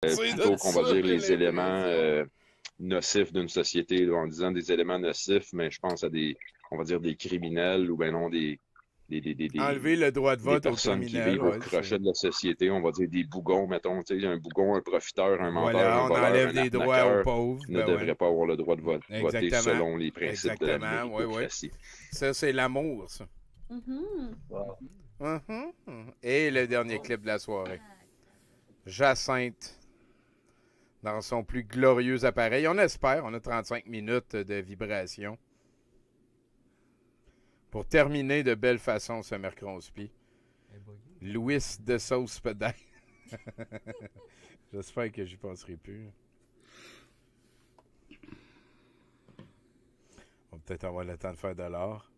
plutôt qu'on va dire les éléments nocifs d'une société, là, en disant des éléments nocifs, mais je pense à on va dire des criminels ou ben non, Enlever le droit de des vote aux personnes qui criminels, vivent au ouais, crochet de la société, on va dire des bougons, mettons, tu sais, un bougon, un profiteur, un menteur, voilà, un on voleur, enlève un des droits aux arnaqueur pauvres, ne ben ouais. devrait pas avoir le droit de voter Exactement. selon les principes de la Exactement, ouais, ouais. méritocratie. Ça, c'est l'amour, ça. Wow. Et le dernier clip de la soirée. Jacinthe, dans son plus glorieux appareil. On espère, on a 35 minutes de vibration. Pour terminer de belle façon ce mercredi. Louis de Sauce peut-être. J'espère que j'y passerai plus. On va peut-être avoir le temps de faire de l'art.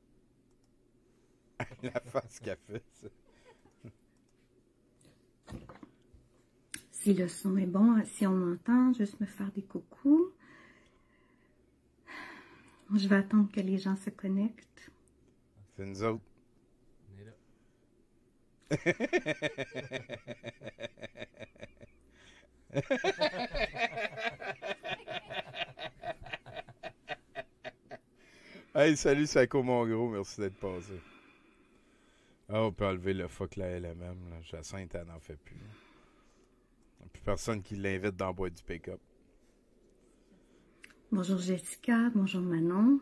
La face qu'elle fait, ça. Si le son est bon, si on m'entend, juste me faire des coucous. Je vais attendre que les gens se connectent. C'est nous autres. On est là. Hey, salut Sako mon gros, merci d'être passé. Ah, on peut enlever le fuck la LMM, là. Jacinthe, elle n'en fait plus. Il n'y a plus personne qui l'invite dans le bois du pick-up. Bonjour Jessica, bonjour Manon.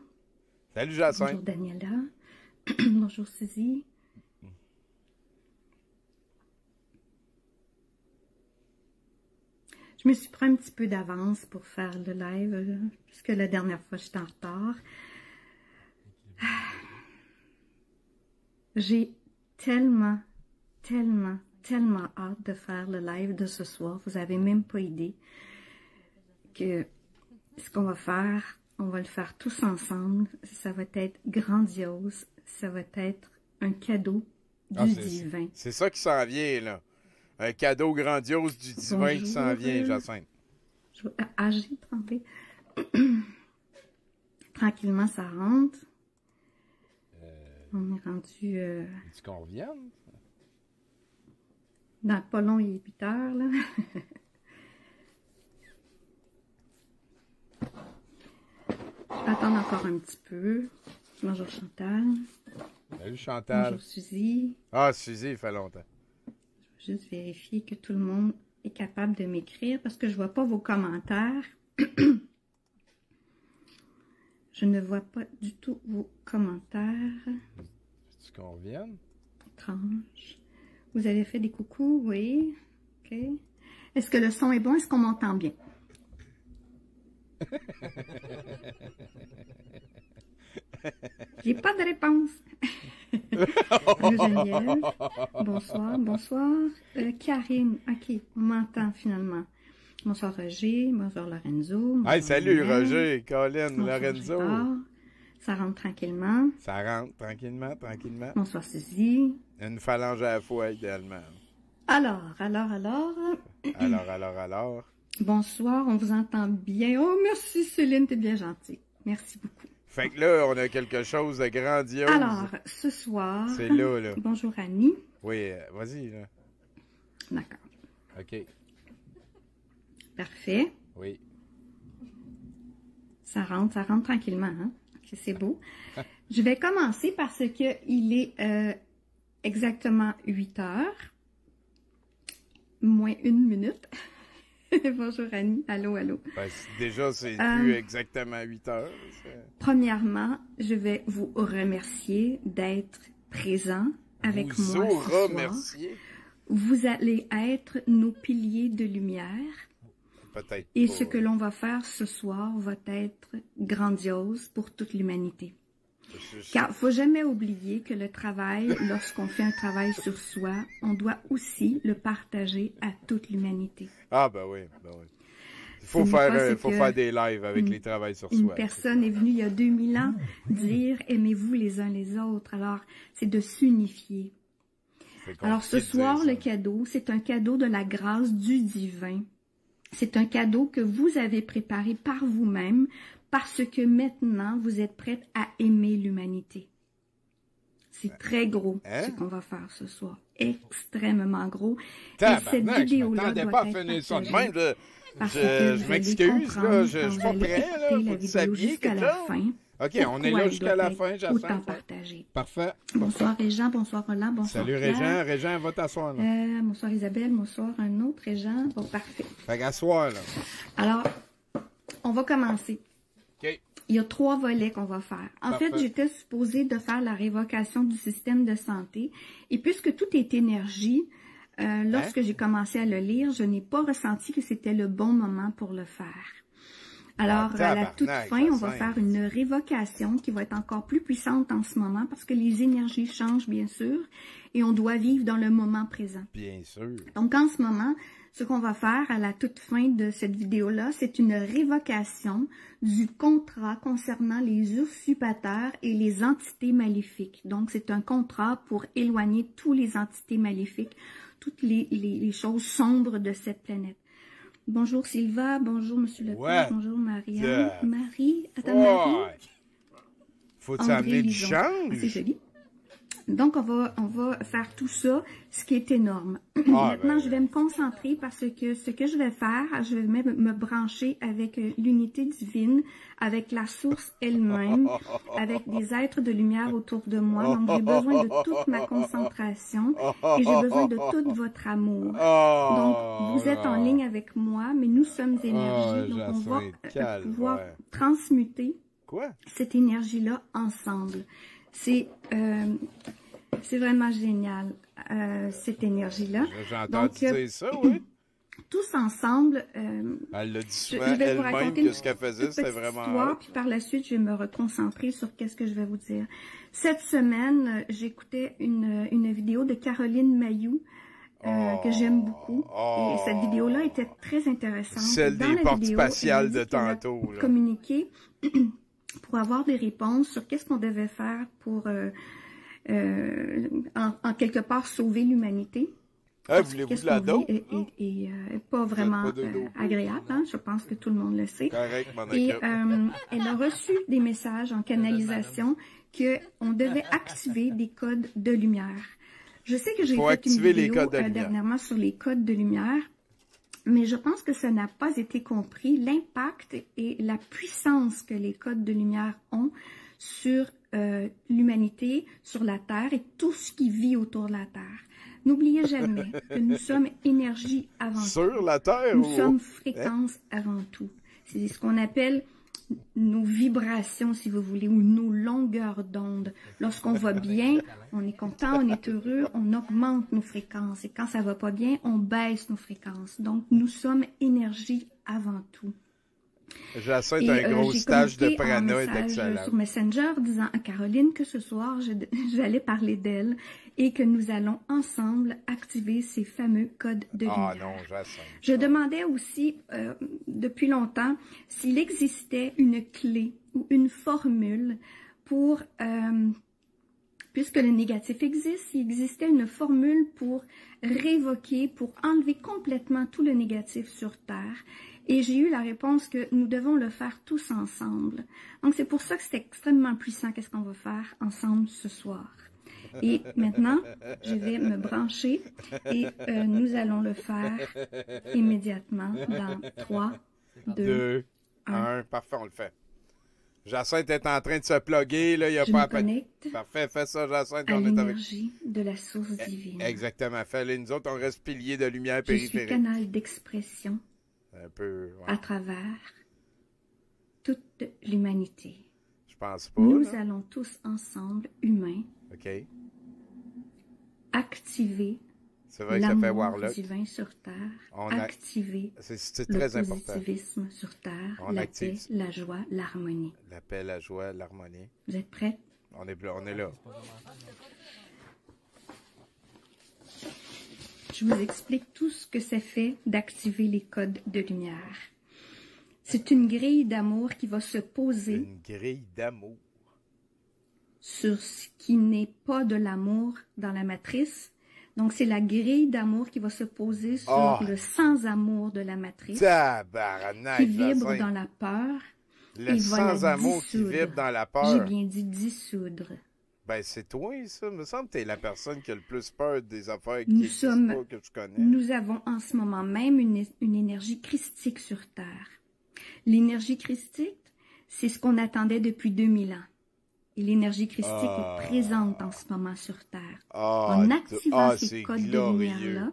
Salut Jacinthe. Bonjour Daniela. Bonjour Suzy. Je me suis pris un petit peu d'avance pour faire le live, puisque la dernière fois j'étais en retard. J'ai tellement hâte de faire le live de ce soir. Vous avez même pas idée que ce qu'on va faire, on va le faire tous ensemble. Ça va être grandiose. Ça va être un cadeau du divin. C'est ça qui s'en vient, là. Un cadeau grandiose du divin qui s'en vient, Jacinthe. J'ai trempé. Tranquillement, ça rentre. On est rendu... Est-ce qu'on revienne? Dans pas long, il est 8 heures, là. Je vais attendre encore un petit peu. Bonjour Chantal. Salut Chantal. Bonjour Suzy. Ah, Suzy, il fait longtemps. Je vais juste vérifier que tout le monde est capable de m'écrire parce que je vois pas vos commentaires. Je ne vois pas du tout vos commentaires. Est-ce qu'on revienne? Étrange. Vous avez fait des coucous, oui. OK. Est-ce que le son est bon? Est-ce qu'on m'entend bien? J'ai pas de réponse. Salut Geneviève. Bonsoir, bonsoir. Karine, ok, on m'entend finalement. Bonsoir Roger, bonsoir Lorenzo. Bonsoir Hey, salut Daniel. Roger, Colin, Bonsoir Lorenzo. Gérard. Ça rentre tranquillement. Ça rentre tranquillement, tranquillement. Bonsoir Suzy. Une phalange à la fois, idéalement. Alors. Alors. Bonsoir, on vous entend bien. Oh, merci Céline, t'es bien gentille. Merci beaucoup. Fait que là, on a quelque chose de grandiose. Alors, ce soir... C'est là. Bonjour Annie. Oui, vas-y, là. D'accord. OK. Parfait. Oui. Ça rentre tranquillement, hein? Ok, c'est beau. Je vais commencer parce que il est exactement 8 heures. Moins 1 minute. Bonjour Annie. Allô. Ben, déjà, c'est plus exactement 8 heures. Premièrement, je vais vous remercier d'être présent avec moi ce soir. Remercier. Vous allez être nos piliers de lumière. Peut-être Et pas. ce que l'on va faire ce soir va être grandiose pour toute l'humanité. Car faut jamais oublier que le travail, lorsqu'on fait un travail sur soi, on doit aussi le partager à toute l'humanité. Ah, ben oui. Il faut faire des lives avec les travails sur soi. Une personne est venue il y a 2000 ans dire « Aimez-vous les uns les autres ». Alors, c'est de s'unifier. Alors, ce soir, le cadeau, c'est un cadeau de la grâce du divin. C'est un cadeau que vous avez préparé par vous-même parce que maintenant, vous êtes prête à aimer l'humanité. C'est très gros, ce qu'on va faire ce soir. Extrêmement gros. Et cette Tabarnak, vidéo-là je m'attendais doit pas à être finir ça de partagée. même. Je Parce que vous m'excuse, allez là, comprendre je quand suis vous pas allez prêt, là. écouter Faut la que tu vidéo s'habilles jusqu'à quelque la chose. fin. OK, on est là jusqu'à la fin, Autant Jacinthe. partagé. Parfait. Bonsoir Régent, bonsoir Roland, bonsoir Salut Claire. Régent. Régent, va t'asseoir, là. Bonsoir Isabelle, bonsoir un autre Régent. Bon, parfait. Fait qu'asseoir, là. Alors, on va commencer. OK. Il y a 3 volets qu'on va faire. En Parfait. fait, j'étais supposée de faire la révocation du système de santé. Et puisque tout est énergie, lorsque j'ai commencé à le lire, je n'ai pas ressenti que c'était le bon moment pour le faire. Alors, à la toute tabarnak, fin, on va Jacinthe. faire une révocation qui va être encore plus puissante en ce moment parce que les énergies changent, bien sûr, et on doit vivre dans le moment présent. Bien sûr. Donc, en ce moment, ce qu'on va faire à la toute fin de cette vidéo-là, c'est une révocation du contrat concernant les usurpateurs et les entités maléfiques. Donc, c'est un contrat pour éloigner tous les entités maléfiques, toutes les choses sombres de cette planète. Bonjour Sylva, bonjour Monsieur Leclerc, Ouais. bonjour Marianne. Yeah. Marie, attends, Marie. Ouais. Faut-tu André amener du Lison. change? Ah, c'est joli. Donc, on va faire tout ça, ce qui est énorme. Maintenant, ben. je vais me concentrer parce que ce que je vais faire, je vais même me brancher avec l'unité divine, avec la source elle-même, avec des êtres de lumière autour de moi. Donc, j'ai besoin de toute ma concentration et j'ai besoin de tout votre amour. Donc, vous êtes en ligne avec moi, mais nous sommes énergie. Donc, on va pouvoir transmuter Quoi? cette énergie-là ensemble. C'est vraiment génial, cette énergie-là. J'ai entendu dire ça, oui. Tous ensemble, Elle l'a dit souvent je vais vous elle-même raconter que ce qu'elle faisait, une c'était petite vraiment... histoire, puis par la suite, je vais me reconcentrer sur qu'est-ce que je vais vous dire. Cette semaine, j'écoutais une vidéo de Caroline Mayou, que j'aime beaucoup. Et cette vidéo-là était très intéressante. Celle Dans des la portes vidéo, spatiales elle dit de qu'elle a tantôt, là. communiqué pour avoir des réponses sur qu'est-ce qu'on devait faire pour, en quelque part, sauver l'humanité. Voulez-vous de la dos? Et pas vraiment agréable, hein? Je pense que tout le monde le sait. Correct, mon Et équipe. elle a reçu des messages en canalisation qu'on devait activer des codes de lumière. Je sais que j'ai fait une vidéo dernièrement sur les codes de lumière, mais je pense que ça n'a pas été compris, l'impact et la puissance que les codes de lumière ont sur l'humanité, sur la Terre et tout ce qui vit autour de la Terre. N'oubliez jamais que nous sommes énergie avant tout. Sur la Terre? Nous sommes fréquence avant tout. C'est ce qu'on appelle nos vibrations, si vous voulez, ou nos longueurs d'onde. Lorsqu'on va bien, on est content, on est heureux, on augmente nos fréquences. Et quand ça va pas bien, on baisse nos fréquences. Donc, nous sommes énergie avant tout. Jacinthe, un gros stage de prana est excellent. Sur Messenger disant à Caroline que ce soir, j'allais parler d'elle et que nous allons ensemble activer ces fameux codes de lumière. Ah non, Jacinthe. Je demandais aussi depuis longtemps s'il existait une clé ou une formule pour, puisque le négatif existe, s'il existait une formule pour révoquer, pour enlever complètement tout le négatif sur Terre. Et j'ai eu la réponse que nous devons le faire tous ensemble. Donc, c'est pour ça que c'est extrêmement puissant. Qu'est-ce qu'on va faire ensemble ce soir? Et maintenant, je vais me brancher et nous allons le faire immédiatement dans 3, 2, 1. Parfait, on le fait. Jacinthe est en train de se plugger, là, il n'y a je pas me à peine. connecte Parfait, fais ça, Jacinthe, à on est avec. l'énergie de la source divine. Exactement, fais-le. Nous autres, on reste piliers de lumière Je suis périphérique. canal d'expression Un peu, ouais. à travers toute l'humanité. Je pense pas. Nous là. allons tous ensemble, humains, OK. activer C'est vrai que ça fait l'amour Warlock. divin sur Terre, On a- activer C'est le très important. positivisme sur Terre, On la active. paix, la joie, l'harmonie. La paix, la joie, l'harmonie. Vous êtes prêts? On est là. Je vous explique tout ce que ça fait d'activer les codes de lumière. C'est une grille d'amour qui va se poser Une grille d'amour. sur ce qui n'est pas de l'amour dans la matrice. Donc, c'est la grille d'amour qui va se poser sur le sans-amour de la matrice, Tabarnak, qui vibre Jacinthe. dans la peur. Le et va la sans-amour qui dissoudre. vibre dans la J'ai peur. bien dit dissoudre. Ben, c'est toi, ça. Il me semble que t'es la personne qui a le plus peur des affaires Nous qui existent pas, que je connais. Nous avons en ce moment même une énergie christique sur Terre. L'énergie christique, c'est ce qu'on attendait depuis 2000 ans. Et l'énergie christique est présente en ce moment sur Terre. En activant ces codes de lumière-là,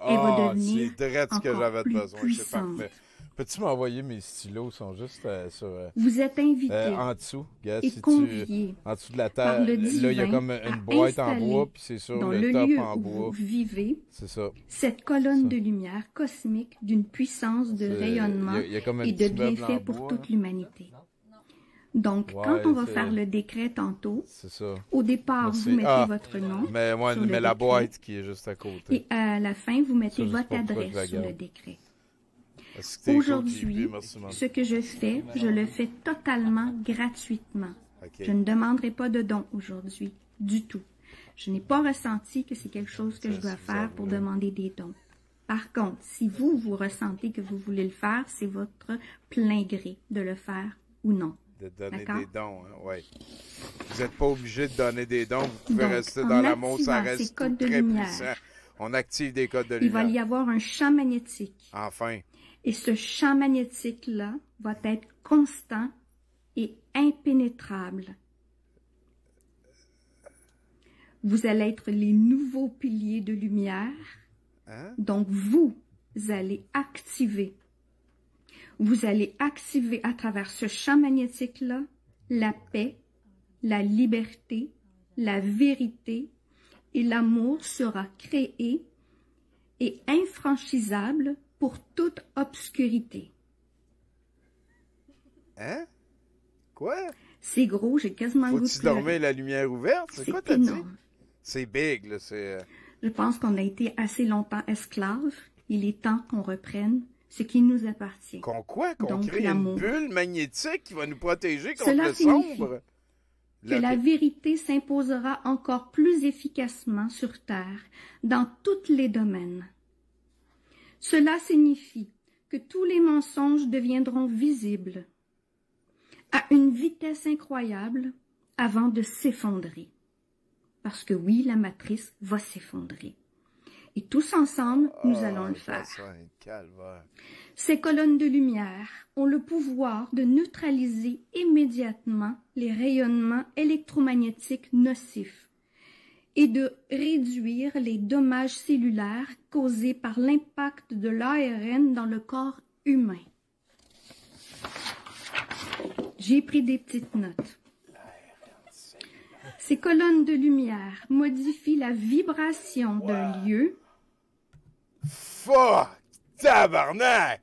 elle va devenir c'est direct ce que j'avais besoin. puissante. C'est parfait. Peux-tu m'envoyer mes stylos? Ils sont juste sur... Vous êtes invité en dessous, regarde, et convié en dessous de la terre. par le Là, il y a comme une boîte en bois, puis c'est sur dans le le top lieu en où bois. vous vivez, C'est ça. cette colonne de lumière cosmique d'une puissance de rayonnement il y a comme un et de petit meuble bienfait en pour bois, toute là. l'humanité. Donc, quand on va faire le décret tantôt, C'est ça. au départ, Merci. vous mettez votre nom Mais moi, sur le la décret. boîte qui est juste à côté. Et à la fin, vous mettez Ça, je sais votre pas pourquoi je la adresse sur le garde. décret. Est-ce que t'es Aujourd'hui, cool, JP? Merci, man. ce que je fais, je le fais totalement gratuitement. Ok. Je ne demanderai pas de don aujourd'hui, du tout. Je n'ai pas ressenti que c'est quelque chose que je dois faire pour demander des dons. Par contre, si vous ressentez que vous voulez le faire, c'est votre plein gré de le faire ou non. De donner D'accord? des dons, hein, ouais. Vous n'êtes pas obligé de donner des dons, vous pouvez Donc, rester en dans l'amour, ça activant ces reste codes de très lumière, puissant. On active des codes de il va lumière. y avoir un champ magnétique. Enfin. Et ce champ magnétique-là va être constant et impénétrable. Vous allez être les nouveaux piliers de lumière. Hein? Donc, vous allez activer. Vous allez activer à travers ce champ magnétique-là la paix, la liberté, la vérité et l'amour sera créé et infranchisable pour toute obscurité. Hein? Quoi? C'est gros, j'ai quasiment le goût de Faut-tu pleurer. dormir la lumière ouverte? C'est quoi t'as énorme. dit? C'est big, là, c'est... Je pense qu'on a été assez longtemps esclaves. Il est temps qu'on reprenne ce qui nous appartient. Qu'on quoi? Qu'on Donc, crée une l'amour. bulle magnétique qui va nous protéger contre Cela le signifie sombre? que la vérité s'imposera encore plus efficacement sur Terre, dans tous les domaines. Cela signifie que tous les mensonges deviendront visibles à une vitesse incroyable avant de s'effondrer. Parce que oui, la matrice va s'effondrer. Et tous ensemble, nous allons le faire. Ces colonnes de lumière ont le pouvoir de neutraliser immédiatement les rayonnements électromagnétiques nocifs et de réduire les dommages cellulaires causés par l'impact de l'ARN dans le corps humain. J'ai pris des petites notes. Ces colonnes de lumière modifient la vibration d'un lieu. Fuck! Tabarnak!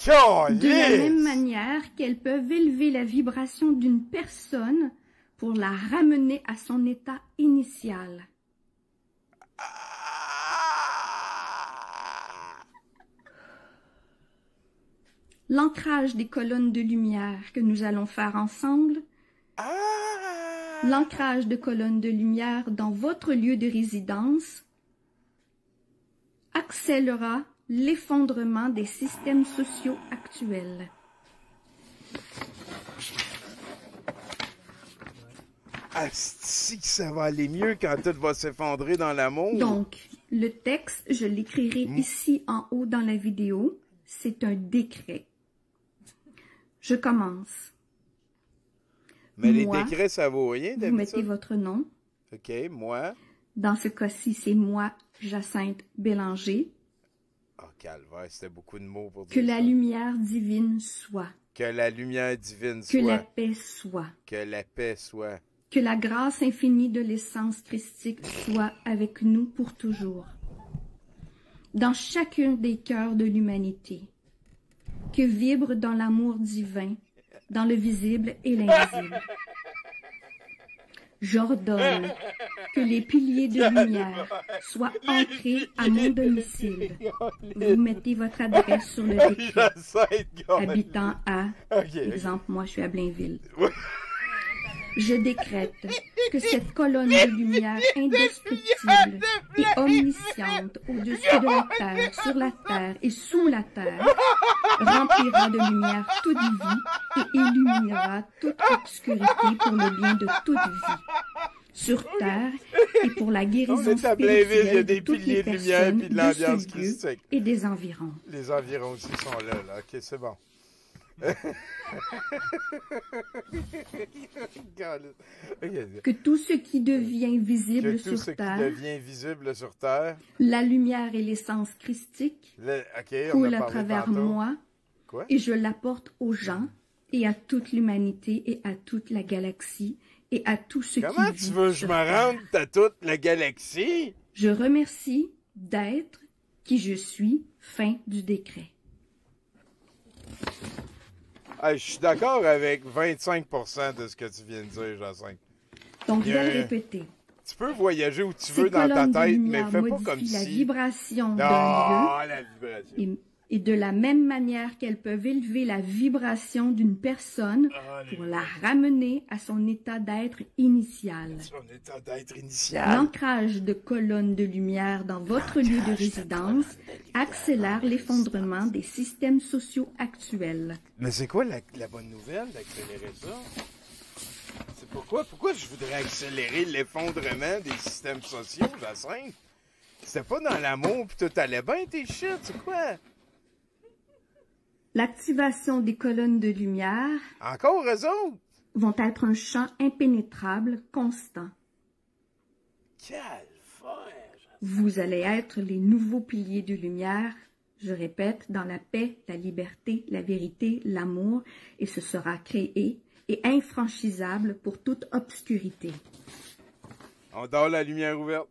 De la même manière qu'elles peuvent élever la vibration d'une personne pour la ramener à son état initial. L'ancrage des colonnes de lumière que nous allons faire ensemble, l'ancrage de colonnes de lumière dans votre lieu de résidence accélérera l'effondrement des systèmes sociaux actuels. Asti que ça va aller mieux quand tout va s'effondrer dans l'amour. Donc, le texte, je l'écrirai ici en haut dans la vidéo. C'est un décret. Je commence. Mais les Moi, décrets, ça vaut rien, vous mettez votre nom. OK, moi. Dans ce cas-ci, c'est moi, Jacinthe Bélanger. Oh, calvaire, c'était beaucoup de mots pour dire Que la ça. lumière divine soit. Que la lumière divine Que soit. la paix soit. Que la paix soit. Que la grâce infinie de l'essence christique soit avec nous pour toujours. Dans chacun des cœurs de l'humanité. Que vibre dans l'amour divin, dans le visible et l'invisible. J'ordonne que les piliers de lumière soient ancrés à mon domicile. Vous mettez votre adresse sur le décret. Habitant à, exemple, moi je suis à Blainville. Je décrète que cette colonne de lumière indestructible et omnisciente au-dessus de la terre, sur la terre et sous la terre remplira de lumière toute vie et illuminera toute obscurité pour le bien de toute vie. Sur terre et pour la guérison spirituelle de toutes les personnes de ce lieu et des environs. Les environs aussi sont là. Ok, c'est bon. Que tout ce qui devient visible sur terre, la lumière et l'essence christique, coule à travers moi, et je l'apporte aux gens et à toute l'humanité et à toute la galaxie et à tout ce qui vit. Comment tu veux que je me rende à toute la galaxie? Je remercie d'être qui je suis, fin du décret. Hey, je suis d'accord avec 25% de ce que tu viens de dire, Jacinthe. Donc, je vais le répéter. Tu peux voyager où tu veux dans ta tête, mais fais pas comme si... la vibration d'un lieu. Et de la même manière qu'elles peuvent élever la vibration d'une personne pour la ramener à son état d'être initial. L'ancrage de colonnes de lumière dans votre lieu de résidence accélère l'effondrement des systèmes sociaux actuels. Mais c'est quoi la bonne nouvelle d'accélérer ça? C'est pourquoi je voudrais accélérer l'effondrement des systèmes sociaux, Jacinthe? C'était pas dans l'amour pis tout allait bien tes shit, c'est quoi? L'activation des colonnes de lumière encore eux autres vont être un champ impénétrable constant. Vous allez être les nouveaux piliers de lumière, je répète, dans la paix, la liberté, la vérité, l'amour, et ce sera créé et infranchisable pour toute obscurité. On dort la lumière ouverte.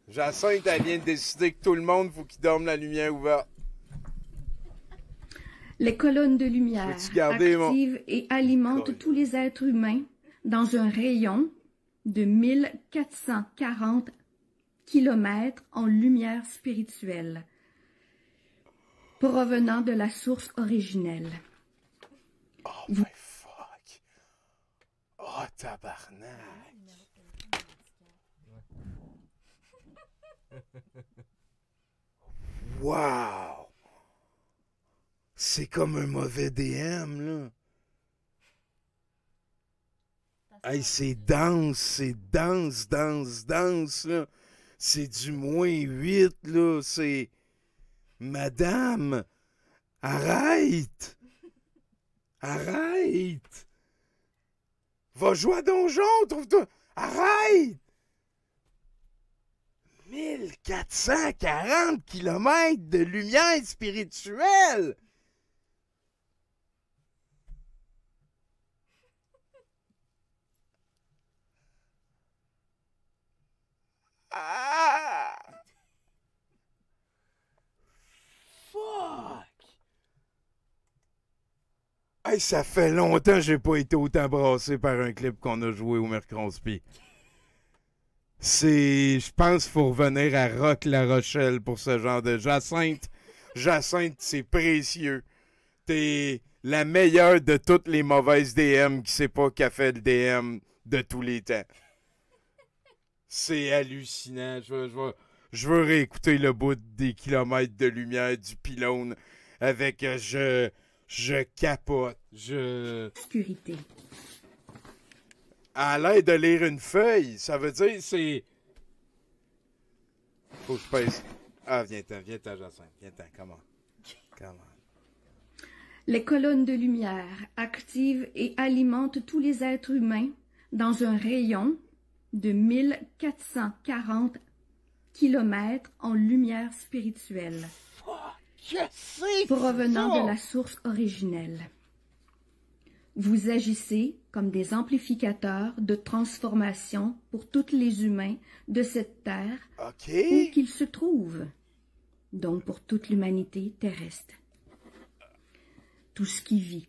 Jacinthe, elle vient de décider que tout le monde, faut qu'il dorme la lumière ouverte. Les colonnes de lumière activent et alimentent tous les êtres humains dans un rayon de 1440 km en lumière spirituelle, provenant de la source originelle. Oh my fuck! Oh tabarnak! Wow! C'est comme un mauvais DM, là. Hey, c'est dense, là. C'est du -8, là. C'est... Madame! Arrête! Arrête! Va jouer à Donjon, trouve-toi! Arrête! 1440 km de lumière spirituelle! Ah! Fuck! Hey, ça fait longtemps que j'ai pas été autant brassé par un clip qu'on a joué au Mercronspi. Je pense qu'il faut revenir à Rock La Rochelle pour ce genre de... Jacinthe, c'est précieux. T'es la meilleure de toutes les mauvaises DM qui sait pas qu'a fait le DM de tous les temps. C'est hallucinant. Je veux réécouter le bout des kilomètres de lumière du pylône avec je capote. Obscurité. À l'aide de lire une feuille, ça veut dire c'est... Faut que je pèse. Ah, viens-t'en, Jacinthe. Viens-t'en, come on. Les colonnes de lumière activent et alimentent tous les êtres humains dans un rayon de 1440 km en lumière spirituelle, provenant de la source originelle. Vous agissez comme des amplificateurs de transformation pour tous les humains de cette terre, où qu'ils se trouvent, donc pour toute l'humanité terrestre. Tout ce qui vit.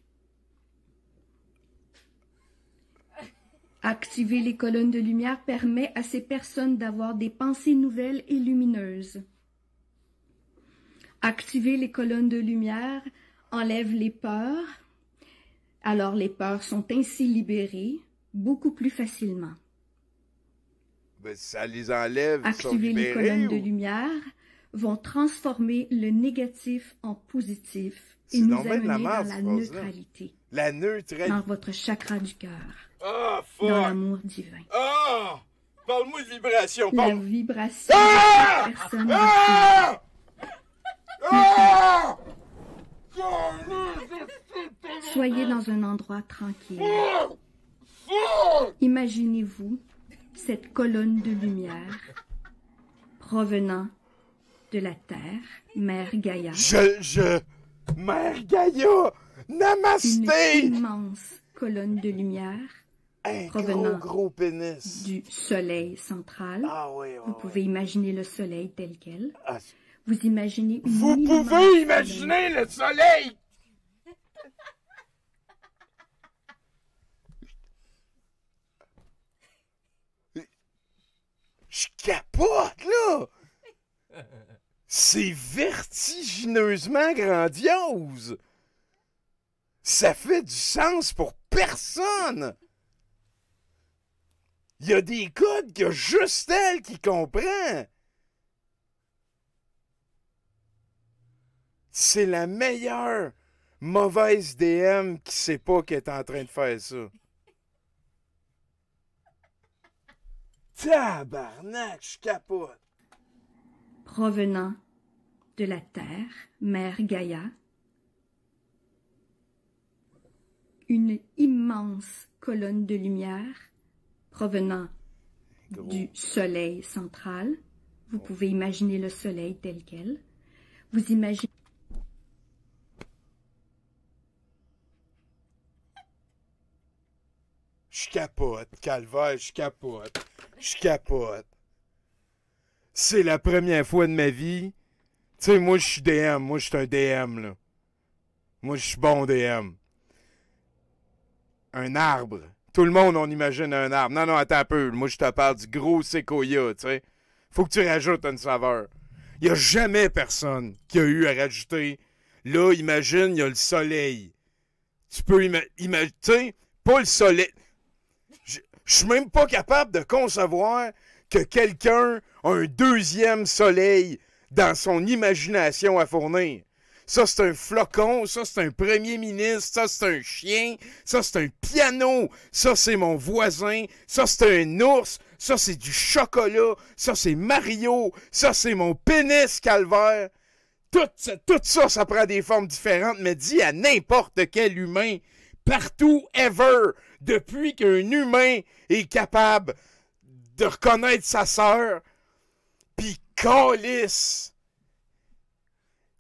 Activer les colonnes de lumière permet à ces personnes d'avoir des pensées nouvelles et lumineuses. Activer les colonnes de lumière enlève les peurs, Alors les peurs sont ainsi libérées beaucoup plus facilement. Ben, ça les enlève, ils sont Activer les libérés, colonnes ou... de lumière vont transformer le négatif en positif et C'est nous donc bien de la amener dans merde, la cette phrase-là. neutralité, La neutralité. dans votre chakra du cœur, Ah, dans fuck! l'amour divin. Ah! Parle-moi de vibration, La parle... vibration Ah! de cette personne Ah! Ah! Soyez dans un endroit tranquille. Imaginez-vous cette colonne de lumière provenant de la Terre, Mère Gaïa. Mère Gaïa! Namasté! Une immense colonne de lumière Un provenant gros pénis. du Soleil central. Ah oui, Vous pouvez imaginer le Soleil tel quel. Ah, Vous imaginez une vous immense pouvez imaginer le soleil! Je capote, là! C'est vertigineusement grandiose! Ça fait du sens pour personne! Il y a des codes que juste elle qui comprend! C'est la meilleure mauvaise DM qui sait pas qu'elle est en train de faire ça. Tabarnak, je capote. provenant de la Terre, Mère Gaïa. Une immense colonne de lumière provenant du Soleil central. Vous pouvez imaginer le Soleil tel quel. Vous imaginez Je capote, calvaire, je capote. Je capote. C'est la première fois de ma vie. Tu sais, moi, je suis DM. Moi, je suis un DM, là. Moi, je suis bon DM. Un arbre. Tout le monde, on imagine un arbre. Non, non, attends un peu. Moi, je te parle du gros séquoia, tu sais. Faut que tu rajoutes une saveur. Il n'y a jamais personne qui a eu à rajouter. Là, imagine, il y a le soleil. Tu peux imaginer, tu sais, pas le soleil. Je suis même pas capable de concevoir que quelqu'un a un deuxième soleil dans son imagination à fournir. Ça, c'est un flocon. Ça, c'est un premier ministre. Ça, c'est un chien. Ça, c'est un piano. Ça, c'est mon voisin. Ça, c'est un ours. Ça, c'est du chocolat. Ça, c'est Mario. Ça, c'est mon pénis calvaire. Tout ça, ça prend des formes différentes, mais dit à n'importe quel humain, partout, ever, depuis qu'un humain est capable de reconnaître sa sœur, pis calisse.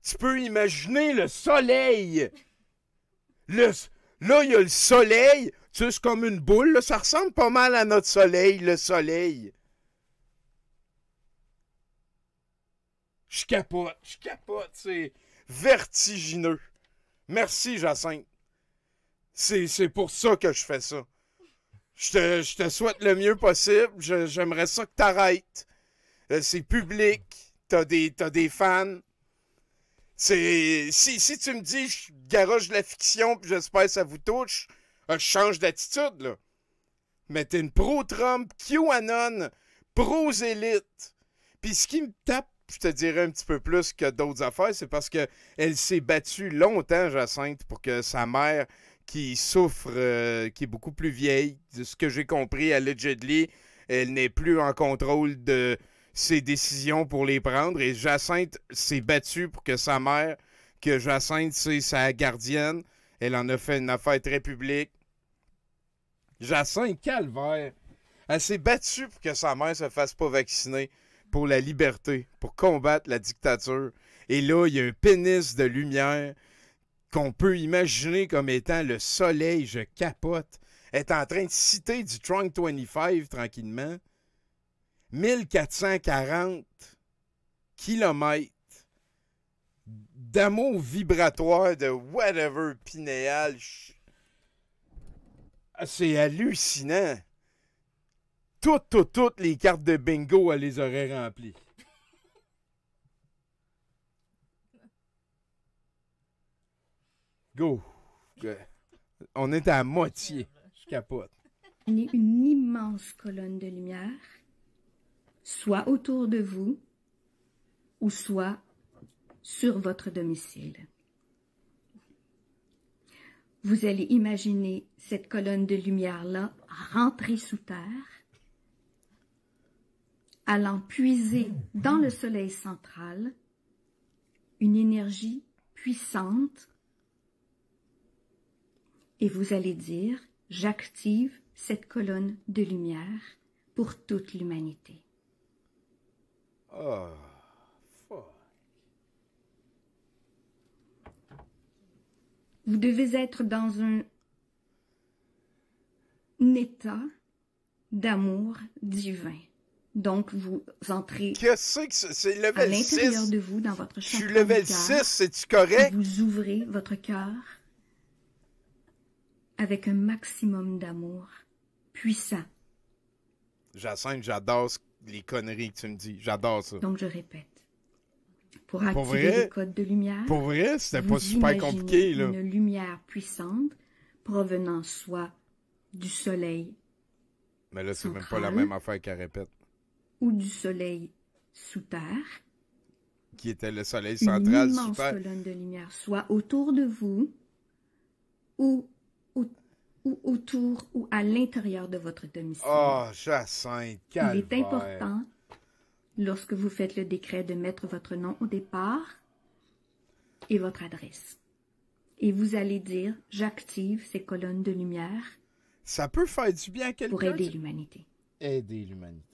Tu peux imaginer le soleil. Là, il y a le soleil. Tu sais, c'est comme une boule. Là. Ça ressemble pas mal à notre soleil, le soleil. Je capote. C'est vertigineux. Merci, Jacinthe. C'est pour ça que je fais ça. Je te souhaite le mieux possible. J'aimerais ça que t'arrêtes. C'est public. T'as des fans. Si tu me dis je garoche de la fiction puis j'espère que ça vous touche, je change d'attitude, là. Mais t'es une pro-Trump, QAnon, pro-zélite. Puis ce qui me tape, je te dirais un petit peu plus que d'autres affaires, c'est parce qu'elle s'est battue longtemps, Jacinthe, pour que sa mère, qui souffre, qui est beaucoup plus vieille, de ce que j'ai compris, allegedly, elle n'est plus en contrôle de ses décisions pour les prendre. Et Jacinthe s'est battue pour que sa mère, que Jacinthe, c'est sa gardienne, elle en a fait une affaire très publique. Jacinthe, calvaire, elle s'est battue pour que sa mère se fasse pas vacciner pour la liberté, pour combattre la dictature. Et là, il y a un pénis de lumière qu'on peut imaginer comme étant le soleil. Je capote. Elle est en train de citer du Trunk 25 tranquillement. 1440 kilomètres d'amour vibratoire de whatever pinéal. C'est hallucinant. Toutes les cartes de bingo, elle les aurait remplies. Go. On est à moitié. Je capote. Une immense colonne de lumière, soit autour de vous, ou soit sur votre domicile. Vous allez imaginer cette colonne de lumière-là rentrer sous terre, allant puiser dans le soleil central une énergie puissante, et vous allez dire « J'active cette colonne de lumière pour toute l'humanité. » Oh, fuck. Vous devez être dans un état d'amour divin. Donc, vous entrez Qu'est-ce que c'est à level l'intérieur 6? de vous, dans votre Je chakra suis level du cœur, 6, c'est-tu correct? Vous ouvrez votre cœur avec un maximum d'amour puissant. Jacinthe, j'adore les conneries que tu me dis. J'adore ça. Donc, je répète. Pour Pour activer vrai? les codes de lumière, Pour vrai, c'était vous pas super imaginez compliqué, là. une lumière puissante provenant soit du soleil Mais là, c'est même pas central. la même affaire qu'elle répète. ou du soleil sous terre, Qui était le soleil une central, immense super. colonne de lumière, soit autour de vous ou autour ou à l'intérieur de votre domicile. Oh, Jacinthe, Il est calvaire. important, lorsque vous faites le décret, de mettre votre nom au départ et votre adresse. Et vous allez dire « J'active ces colonnes de lumière Ça peut faire du bien à quelqu'un. pour aider l'humanité Aider l'humanité.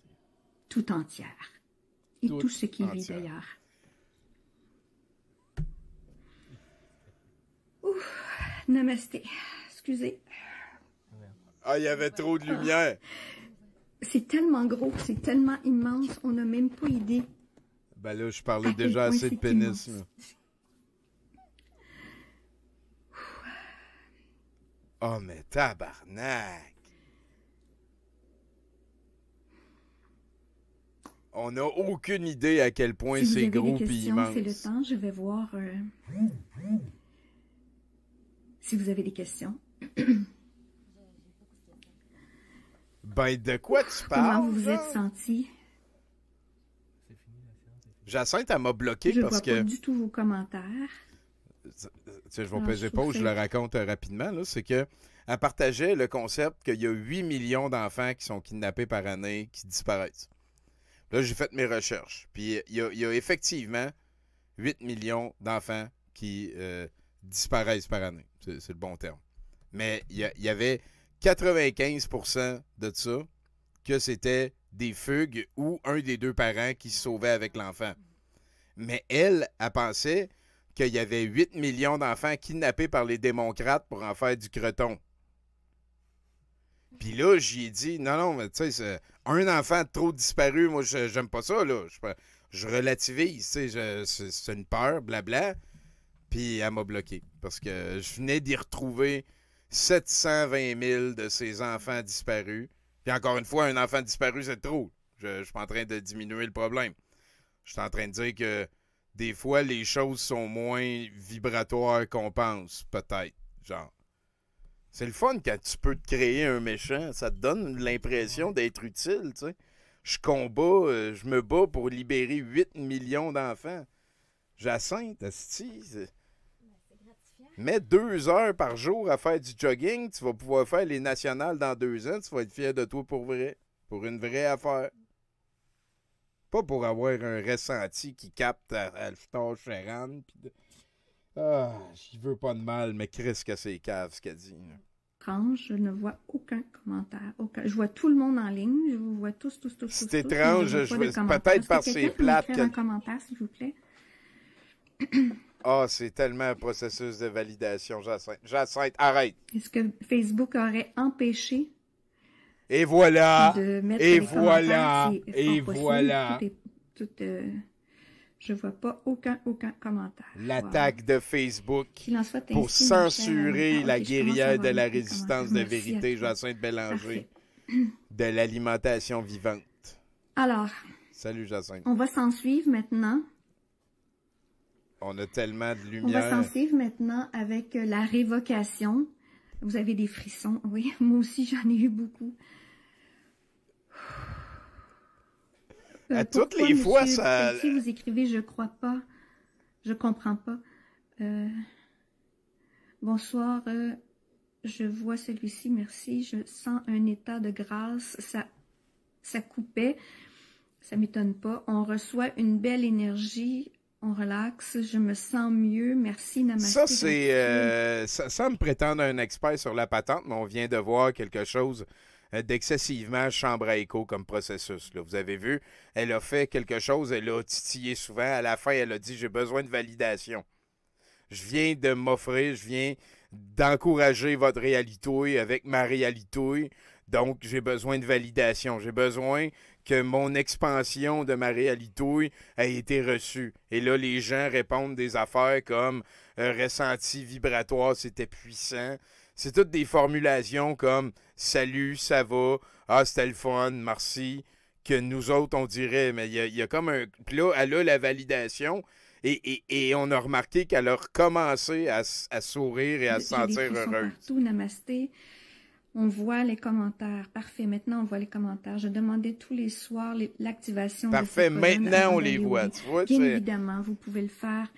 tout entière. Et Tout tout ce qui vit entière. d'ailleurs. Ouf, namasté. Excusez. Ah, il y avait trop de lumière. C'est tellement gros, c'est tellement immense, on n'a même pas idée. Ben là, je parlais À quel déjà point assez de c'est pénis. immense. Là. Oh, mais tabarnak! On n'a aucune idée à quel point Si vous c'est avez gros des et questions, immense. c'est le temps, je vais voir... Si vous avez des questions. Ben, de quoi tu Comment parles? vous vous là? êtes senti? Jacinthe, elle m'a bloqué Je parce vois que... pas du tout vos commentaires. Tu sais, je vais Alors, peser je trouve pause, je que- le raconte rapidement, là, c'est que elle partageait le concept qu'il y a 8 millions d'enfants qui sont kidnappés par année, qui disparaissent. Là, j'ai fait mes recherches. Puis il y a effectivement 8 millions d'enfants qui disparaissent par année. C'est le bon terme. Mais il y avait 95% de ça que c'était des fugues ou un des deux parents qui se sauvait avec l'enfant. Mais elle pensait qu'il y avait 8 millions d'enfants kidnappés par les démocrates pour en faire du creton. Puis là, j'y ai dit, non, mais tu sais, c'est un enfant de trop disparu, moi, j'aime pas ça, là. Je relativise, tu sais, c'est une peur, blabla. Puis elle m'a bloqué, parce que je venais d'y retrouver 720 000 de ces enfants disparus. Puis encore une fois, un enfant disparu, c'est trop. Je suis pas en train de diminuer le problème. Je suis en train de dire que des fois, les choses sont moins vibratoires qu'on pense, peut-être. Genre, c'est le fun quand tu peux te créer un méchant. Ça te donne l'impression d'être utile, tu sais. Je me bats pour libérer 8 millions d'enfants. Jacinthe, asti, mets 2 heures par jour à faire du jogging, tu vas pouvoir faire les nationales dans 2 ans, tu vas être fier de toi pour vrai. Pour une vraie affaire. Pas pour avoir un ressenti qui capte à Alftar Ferran. J'y veux pas de mal, mais Chris que c'est cave ce qu'elle dit. Là. Étrange, je ne vois aucun commentaire. Je vois tout le monde en ligne. Je vous vois tous. C'est tous, étrange, mais je vois pas de veux- commentaires. peut-être Est-ce parce que que c'est quelqu'un peut plate m'écrire un que- commentaire, s'il vous plaît. C'est tellement un processus de validation, Jacinthe. Jacinthe, arrête. Est-ce que Facebook aurait empêché Et voilà. de mettre Et les voilà. commentaires? C'est Et fort possible. voilà. Je vois pas aucun commentaire. L'attaque de Facebook Qu'il en soit pour ainsi, ma chère censurer Anita. la Ok, je commence à guerrière avoir de la des résistance commentaires. de Merci à vérité, toi. Jacinthe Bélanger, Parfait. de l'alimentation vivante. Alors, Salut, Jacinthe. on va s'en suivre maintenant. On a tellement de On va lumière. s'en suivre maintenant avec la révocation Vous avez des frissons. Oui, moi aussi, j'en ai eu beaucoup. À toutes les fois, ça... Si vous écrivez « je crois pas »,« je comprends pas ». Bonsoir, je vois celui-ci, merci. Je sens un état de grâce. Ça coupait. Ça m'étonne pas. On reçoit une belle énergie. On relaxe. Je me sens mieux. Merci, namasté. Ça, c'est... ça semble prétendre un expert sur la patente, mais on vient de voir quelque chose d'excessivement chambre à écho comme processus. Là. Vous avez vu, elle a fait quelque chose, elle a titillé souvent. À la fin, elle a dit « j'ai besoin de validation ». Je viens de m'offrir, je viens d'encourager votre réalité avec ma réalité. Donc, j'ai besoin de validation. J'ai besoin que mon expansion de ma réalité ait été reçue. Et là, les gens répondent des affaires comme ressenti vibratoire, c'était puissant. C'est toutes des formulations comme salut, ça va, ah, c'était le fun, merci. Que nous autres, on dirait, mais il y a comme un. Puis là, elle a la validation. Et on a remarqué qu'elle a recommencé à sourire et à se sentir heureuse. Partout, namasté. On voit les commentaires. Parfait. Maintenant, on voit les commentaires. Je demandais tous les soirs l'activation. Parfait. Maintenant, on les voit. Tu vois, bien évidemment, vous pouvez le faire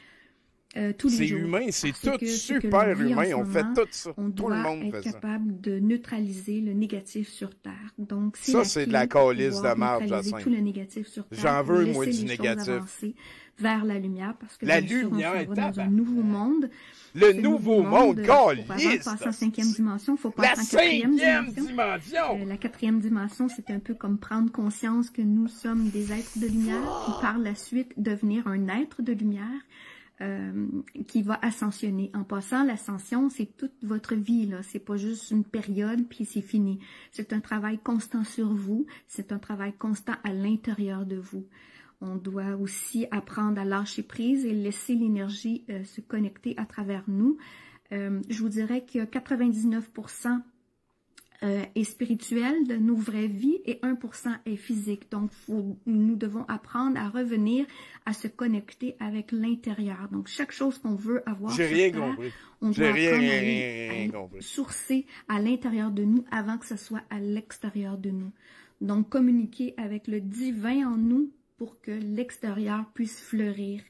tous les jours. C'est humain. C'est tout super humain. On fait tout ça. Tout le monde fait ça. On doit être capable de neutraliser le négatif sur Terre. Donc, ça, c'est de la calice de marde, Jacinthe. Tout le négatif sur Terre. J'en veux, moi, du négatif. Vers la lumière, parce que la lumière on va dans un nouveau monde. Le nouveau monde, caliste! Pour passer en cinquième dimension, il faut passer en quatrième dimension. La quatrième dimension, c'est un peu comme prendre conscience que nous sommes des êtres de lumière, puis par la suite devenir un être de lumière qui va ascensionner. En passant, l'ascension, c'est toute votre vie, là. C'est pas juste une période, puis c'est fini. C'est un travail constant sur vous, c'est un travail constant à l'intérieur de vous. On doit aussi apprendre à lâcher prise et laisser l'énergie se connecter à travers nous. Je vous dirais que 99% est spirituel de nos vraies vies et 1% est physique. Donc, nous devons apprendre à revenir à se connecter avec l'intérieur. Donc, chaque chose qu'on veut avoir sur Terre, on doit apprendre à sourcer à l'intérieur de nous avant que ce soit à l'extérieur de nous. Donc, communiquer avec le divin en nous pour que l'extérieur puisse fleurir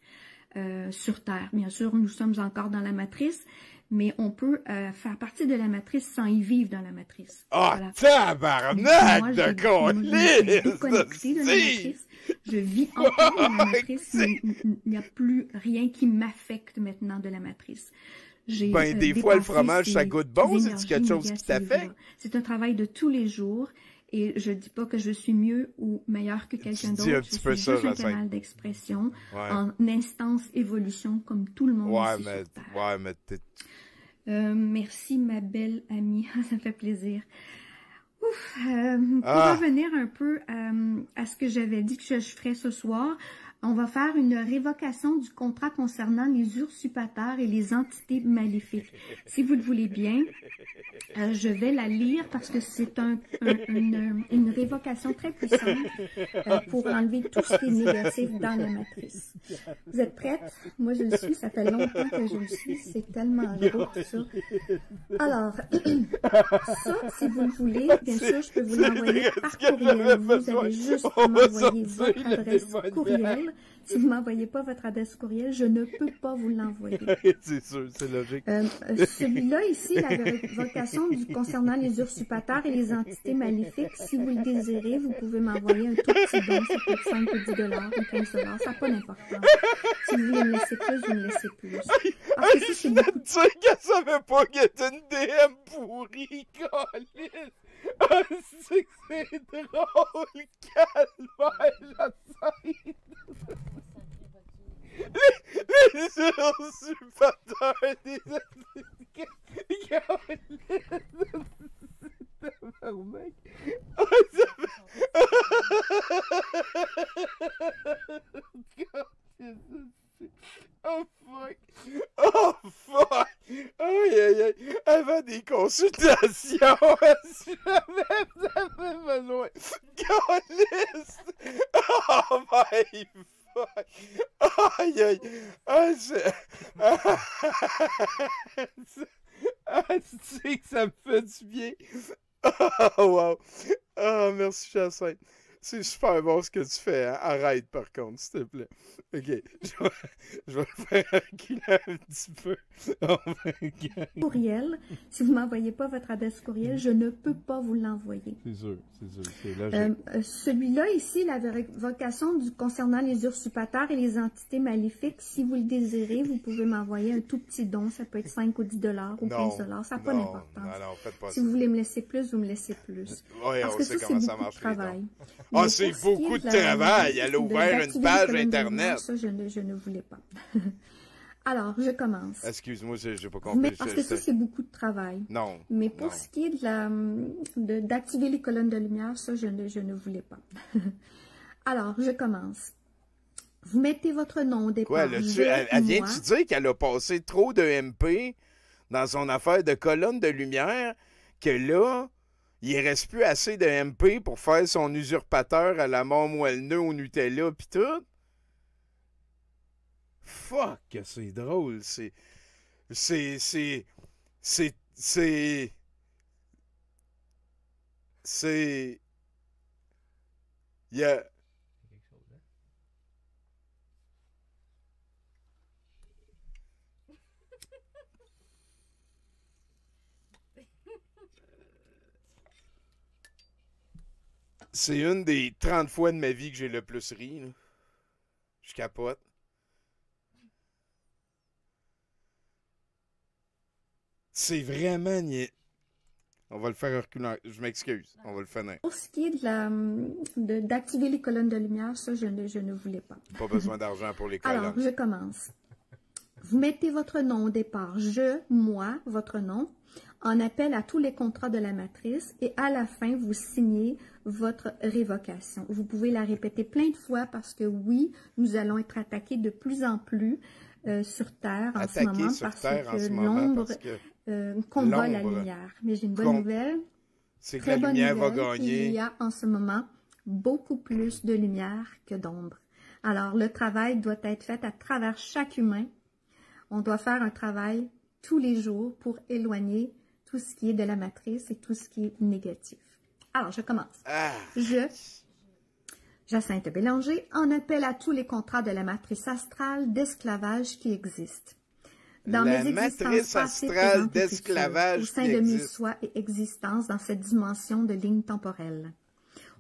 sur Terre. Bien sûr, nous sommes encore dans la matrice, mais on peut faire partie de la matrice sans y vivre dans la matrice. Ah, voilà. Tabarnak de colline! Déconnectée de la matrice. Je vis encore dans la matrice, mais il n'y a plus rien qui m'affecte maintenant de la matrice. Ben, des fois, le fromage, ça goûte bon, c'est quelque chose qui t'affecte. C'est un travail de tous les jours. Et je dis pas que je suis mieux ou meilleur que quelqu'un d'autre. Je suis juste un canal d'expression en instance évolution comme tout le monde ici sur Terre. Merci ma belle amie, ça fait plaisir. Ouf, pour revenir un peu à ce que j'avais dit que je ferais ce soir, on va faire une révocation du contrat concernant les usurpateurs et les entités maléfiques. Si vous le voulez bien, je vais la lire parce que c'est une révocation très puissante pour enlever tout ce qui est négatif dans la matrice. Vous êtes prêtes? Moi, je le suis. Ça fait longtemps que je le suis. C'est tellement beau, ça. Alors, ça, si vous le voulez, bien sûr, je peux vous l'envoyer par courriel. Vous allez juste m'envoyer votre adresse courriel. Si vous ne m'envoyez pas votre adresse courriel, je ne peux pas vous l'envoyer. C'est sûr, c'est logique. Celui-là ici, la révocation concernant les usurpateurs et les entités maléfiques, si vous le désirez, vous pouvez m'envoyer un tout petit don, ça peut être 5 ou 10 $ ou 15 $, ça n'a pas d'importance. Si vous voulez me laisser plus, vous me laissez plus. Parce que ça, c'est beaucoup. Tu sais qu'elle savait pas qu'elle était une DM pourrie, Colin! Ah, c'est que c'est drôle, calvaire, Jacinthe! Les usurpateurs des tabarnak! Oh fuck! Oh fuck! Aïe aïe aïe! Avant des consultations, j'avais besoin! Caliste! Oh my fuck! Aïe aïe! Ah, c'est que ça du bien. Oh, wow. Oh, merci, Jacinthe. C'est super bon ce que tu fais. Hein? Arrête, par contre, s'il te plaît. OK. Je vais le faire reculer un petit peu. Oh my God. Courriel. Si vous ne m'envoyez pas votre adresse courriel, je ne peux pas vous l'envoyer. C'est sûr. C'est logique. Celui-là, ici, la révocation concernant les usurpateurs et les entités maléfiques, si vous le désirez, vous pouvez m'envoyer un tout petit don. Ça peut être 5 ou 10 $ ou 15 $. Ça n'a pas d'importance. Non, faites pas ça. Si vous voulez me laisser plus, vous me laissez plus. Oui, parce on que sait ça, comment c'est ça beaucoup marche. de travail. Ah, c'est beaucoup de travail. Elle a ouvert une page Internet. Ça, je ne voulais pas. Alors, je commence. Excuse-moi, je n'ai pas compris. Parce que ça, c'est beaucoup de travail. Non. Mais pour ce qui est d'activer les colonnes de lumière, ça, je ne voulais pas. Alors, je commence. Vous mettez votre nom au départ. Quoi, elle vient-tu dire qu'elle a passé trop de MP dans son affaire de colonne de lumière, que là, il ne reste plus assez de MP pour faire son usurpateur à la mort moelleux au Nutella pis tout? Fuck, c'est drôle, c'est... Il y a... C'est une des 30 fois de ma vie que j'ai le plus ri, là. Je capote. C'est vraiment... On va le faire reculer. Je m'excuse. On va le finir. Pour ce qui est d'activer les colonnes de lumière, ça, je ne voulais pas. Pas besoin d'argent pour les colonnes. Alors, je commence. Vous mettez votre nom au départ. Moi, votre nom, en appel à tous les contrats de la matrice et à la fin, vous signez votre révocation. Vous pouvez la répéter plein de fois parce que oui, nous allons être attaqués de plus en plus sur Terre en ce moment parce que l'ombre combat la lumière. Mais j'ai une bonne nouvelle. C'est que la lumière va gagner. Il y a en ce moment beaucoup plus de lumière que d'ombre. Alors, le travail doit être fait à travers chaque humain. On doit faire un travail tous les jours pour éloigner tout ce qui est de la matrice et tout ce qui est négatif. Alors, je commence. Jacinthe Bélanger, en appel à tous les contrats de la matrice astrale d'esclavage qui existent. Dans la mes matrice astrale d'esclavage au sein de mes soins et existences dans cette dimension de ligne temporelle.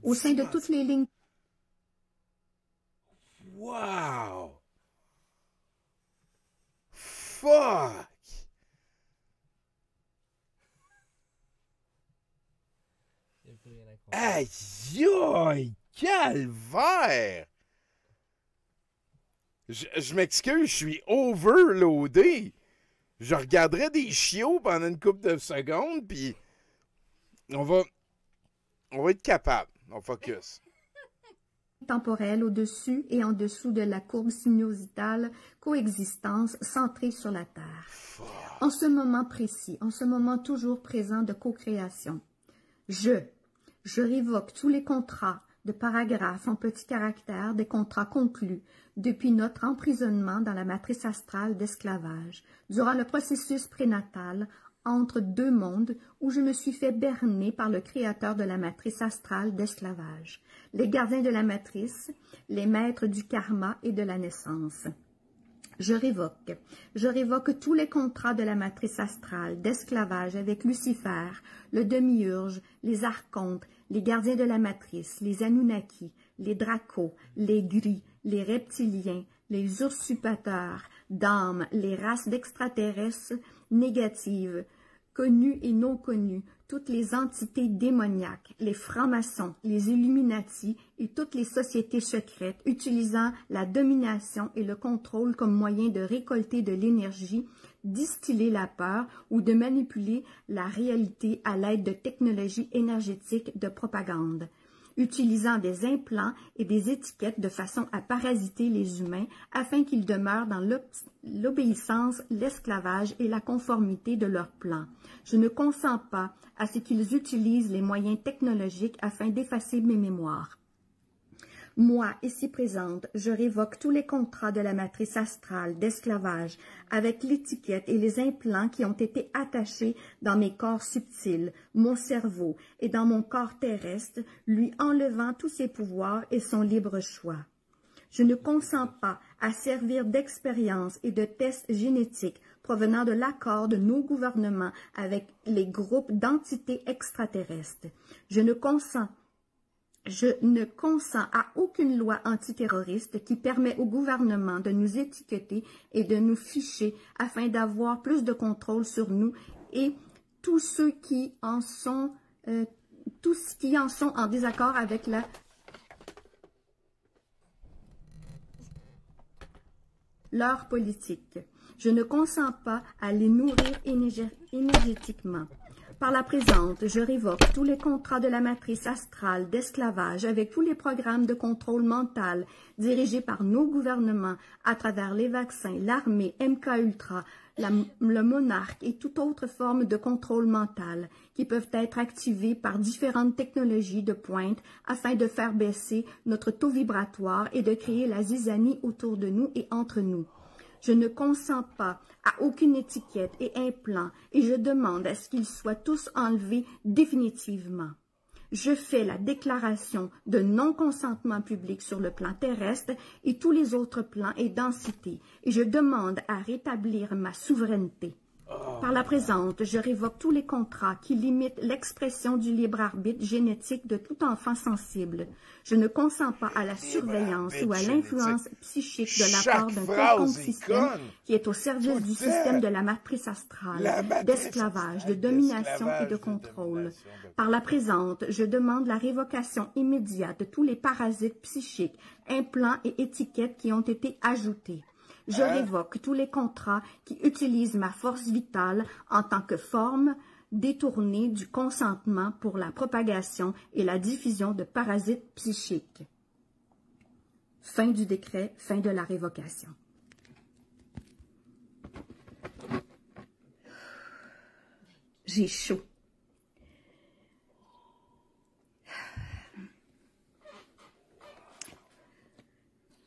Au sein de toutes les lignes... Wow! Fuck! Aïe, aïe, calvaire! Je m'excuse, je suis overloadé. Je regarderai des chiots pendant une couple de secondes, puis on va être capable. On focus. Temporelle au-dessus et en dessous de la courbe sinuositale coexistence centrée sur la Terre. En ce moment précis, en ce moment toujours présent de co-création, je révoque tous les contrats de paragraphes en petits caractères des contrats conclus depuis notre emprisonnement dans la matrice astrale d'esclavage, durant le processus prénatal entre deux mondes où je me suis fait berner par le créateur de la matrice astrale d'esclavage, les gardiens de la matrice, les maîtres du karma et de la naissance. Je révoque tous les contrats de la matrice astrale d'esclavage avec Lucifer, le demi-urge, les archontes, les gardiens de la matrice, les Anunnaki, les dracos, les gris, les reptiliens, les usurpateurs d'âmes, les races d'extraterrestres négatives, connues et non connues, toutes les entités démoniaques, les francs-maçons, les Illuminati et toutes les sociétés secrètes utilisant la domination et le contrôle comme moyen de récolter de l'énergie, distiller la peur ou de manipuler la réalité à l'aide de technologies énergétiques de propagande, utilisant des implants et des étiquettes de façon à parasiter les humains afin qu'ils demeurent dans l'obéissance, l'esclavage et la conformité de leur plan. Je ne consens pas à ce qu'ils utilisent les moyens technologiques afin d'effacer mes mémoires. Moi, ici présente, je révoque tous les contrats de la matrice astrale d'esclavage avec l'étiquette et les implants qui ont été attachés dans mes corps subtils, mon cerveau et dans mon corps terrestre, lui enlevant tous ses pouvoirs et son libre choix. Je ne consens pas à servir d'expérience et de tests génétiques provenant de l'accord de nos gouvernements avec les groupes d'entités extraterrestres. Je ne consens à aucune loi antiterroriste qui permet au gouvernement de nous étiqueter et de nous ficher afin d'avoir plus de contrôle sur nous et tous ceux qui en sont en désaccord avec leur politique. Je ne consens pas à les nourrir énergétiquement. Par la présente, je révoque tous les contrats de la matrice astrale d'esclavage avec tous les programmes de contrôle mental dirigés par nos gouvernements à travers les vaccins, l'armée, MK-Ultra, le monarque et toute autre forme de contrôle mental qui peuvent être activés par différentes technologies de pointe afin de faire baisser notre taux vibratoire et de créer la zizanie autour de nous et entre nous. Je ne consens pas à aucune étiquette et implant et je demande à ce qu'ils soient tous enlevés définitivement. Je fais la déclaration de non-consentement public sur le plan terrestre et tous les autres plans et densités et je demande à rétablir ma souveraineté. Par la présente, je révoque tous les contrats qui limitent l'expression du libre arbitre génétique de tout enfant sensible. Je ne consens pas à la surveillance ou à l'influence psychique de la part d'un quelconque système qui est au service du système de la matrice astrale, d'esclavage, de domination et de contrôle. Par la présente, je demande la révocation immédiate de tous les parasites psychiques, implants et étiquettes qui ont été ajoutés. Je révoque tous les contrats qui utilisent ma force vitale en tant que forme détournée du consentement pour la propagation et la diffusion de parasites psychiques. Fin du décret, fin de la révocation. J'ai chaud.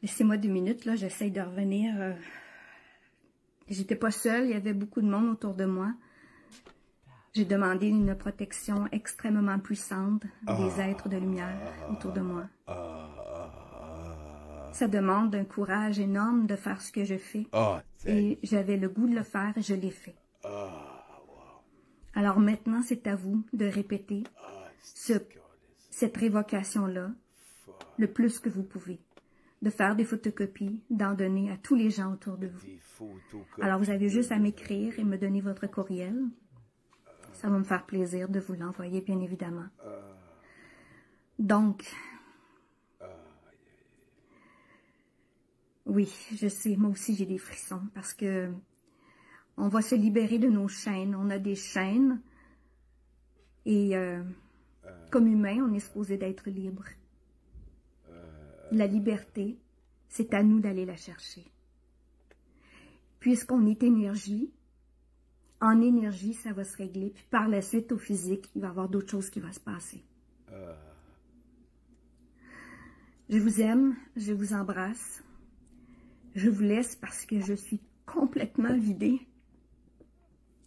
Laissez-moi 2 minutes, là, j'essaye de revenir. J'étais pas seule, il y avait beaucoup de monde autour de moi. J'ai demandé une protection extrêmement puissante des êtres de lumière autour de moi. Ça demande un courage énorme de faire ce que je fais. Et j'avais le goût de le faire et je l'ai fait. Alors maintenant, c'est à vous de répéter cette révocation-là le plus que vous pouvez. De faire des photocopies, d'en donner à tous les gens autour de vous. Alors, vous avez juste à m'écrire et me donner votre courriel. Ça va me faire plaisir de vous l'envoyer, bien évidemment. Donc, oui, je sais, moi aussi j'ai des frissons parce que on va se libérer de nos chaînes. On a des chaînes et comme humain, on est supposé d'être libre. La liberté, c'est à nous d'aller la chercher. Puisqu'on est énergie, en énergie, ça va se régler. Puis par la suite, au physique, il va y avoir d'autres choses qui vont se passer. Je vous aime, je vous embrasse. Je vous laisse parce que je suis complètement vidée.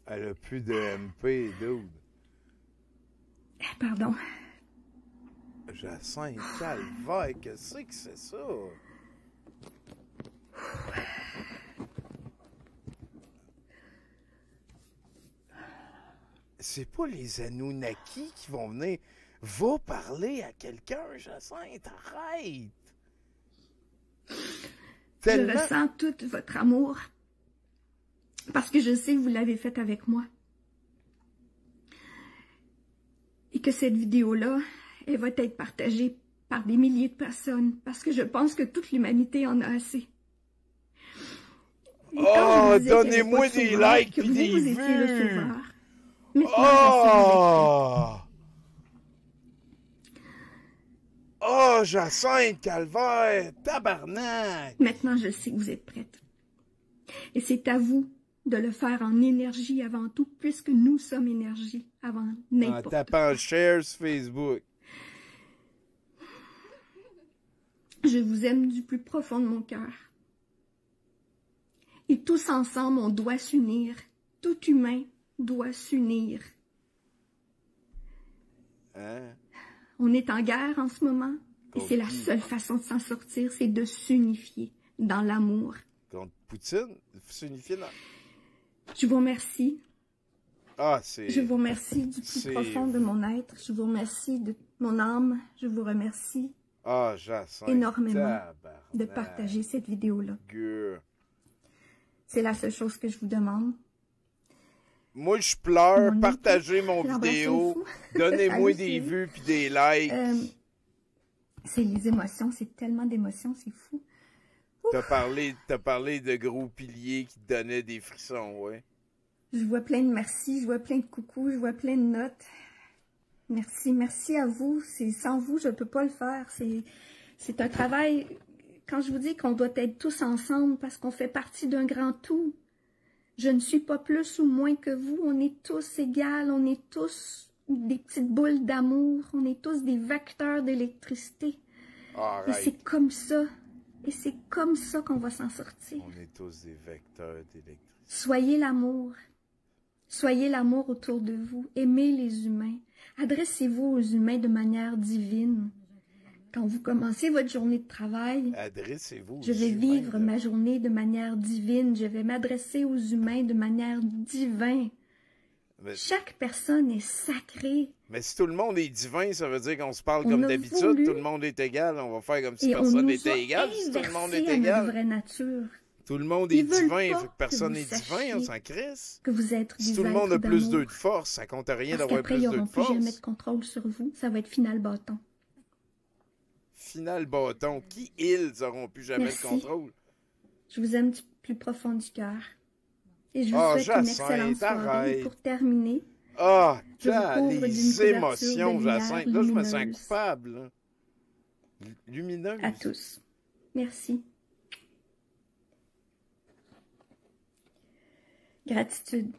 Elle a plus de MP, dude. Pardon. Jacinthe Calvaire, qu'est-ce que c'est ça? C'est pas les Anunnaki qui vont venir. Va parler à quelqu'un, Jacinthe, arrête! Tellement... Je ressens tout votre amour. Parce que je sais que vous l'avez fait avec moi. Et que cette vidéo-là, elle va être partagée par des milliers de personnes. Parce que je pense que toute l'humanité en a assez. Oh, donnez-moi des likes et des vues! Vous étiez le sauveur. Oh! Oh, Jacinthe Calvaire, tabarnak! Maintenant, je sais que vous êtes prête. Et c'est à vous de le faire en énergie avant tout, puisque nous sommes énergie avant n'importe quoi. En tapant share sur Facebook. Je vous aime du plus profond de mon cœur. Et tous ensemble, on doit s'unir. Tout humain doit s'unir. Hein? On est en guerre en ce moment. Et c'est la seule façon de s'en sortir, c'est de s'unifier dans l'amour. Contre Poutine? S'unifier dans... Je vous remercie. Ah, c'est... Je vous remercie du plus profond de mon être. Je vous remercie de mon âme. Je vous remercie énormément de partager cette vidéo-là. C'est la seule chose que je vous demande. Moi, je pleure. Partagez mon vidéo. Donnez-moi des vues puis des likes. C'est les émotions. C'est tellement d'émotions. C'est fou. T'as parlé de gros piliers qui te donnaient des frissons, ouais. Je vois plein de merci, je vois plein de coucou, je vois plein de notes. Merci, merci à vous. Sans vous, je ne peux pas le faire. C'est un travail, quand je vous dis qu'on doit être tous ensemble parce qu'on fait partie d'un grand tout. Je ne suis pas plus ou moins que vous. On est tous égales, on est tous des petites boules d'amour, on est tous des vecteurs d'électricité. Et c'est comme ça. Et c'est comme ça qu'on va s'en sortir. On est tous des vecteurs d'électricité. Soyez l'amour. Soyez l'amour autour de vous. Aimez les humains. Adressez-vous aux humains de manière divine. Quand vous commencez votre journée de travail, adressez-vous. Je vais vivre ma journée de manière divine. Je vais m'adresser aux humains de manière divine. Chaque personne est sacrée. Mais si tout le monde est divin, ça veut dire qu'on se parle comme d'habitude. Tout le monde est égal. On va faire comme si personne n'était égal. Si tout le monde est égal. Vraie nature. Tout le monde est divin, vu que personne n'est divin, on s'en crisse. Que vous êtes si tout le monde a plus d'eux de force, ça compte rien d'avoir plus d'eux de force. Après, ils n'auront plus jamais de contrôle sur vous. Ça va être final bâton. Final bâton. Qui, ils, n'auront plus jamais de contrôle? Je vous aime du plus profond du cœur. Et je vous souhaite une excellente soirée. Et pour terminer, les émotions, Jacinthe. Là, je me sens coupable. Lumineuse. À tous. Merci. Gratitude.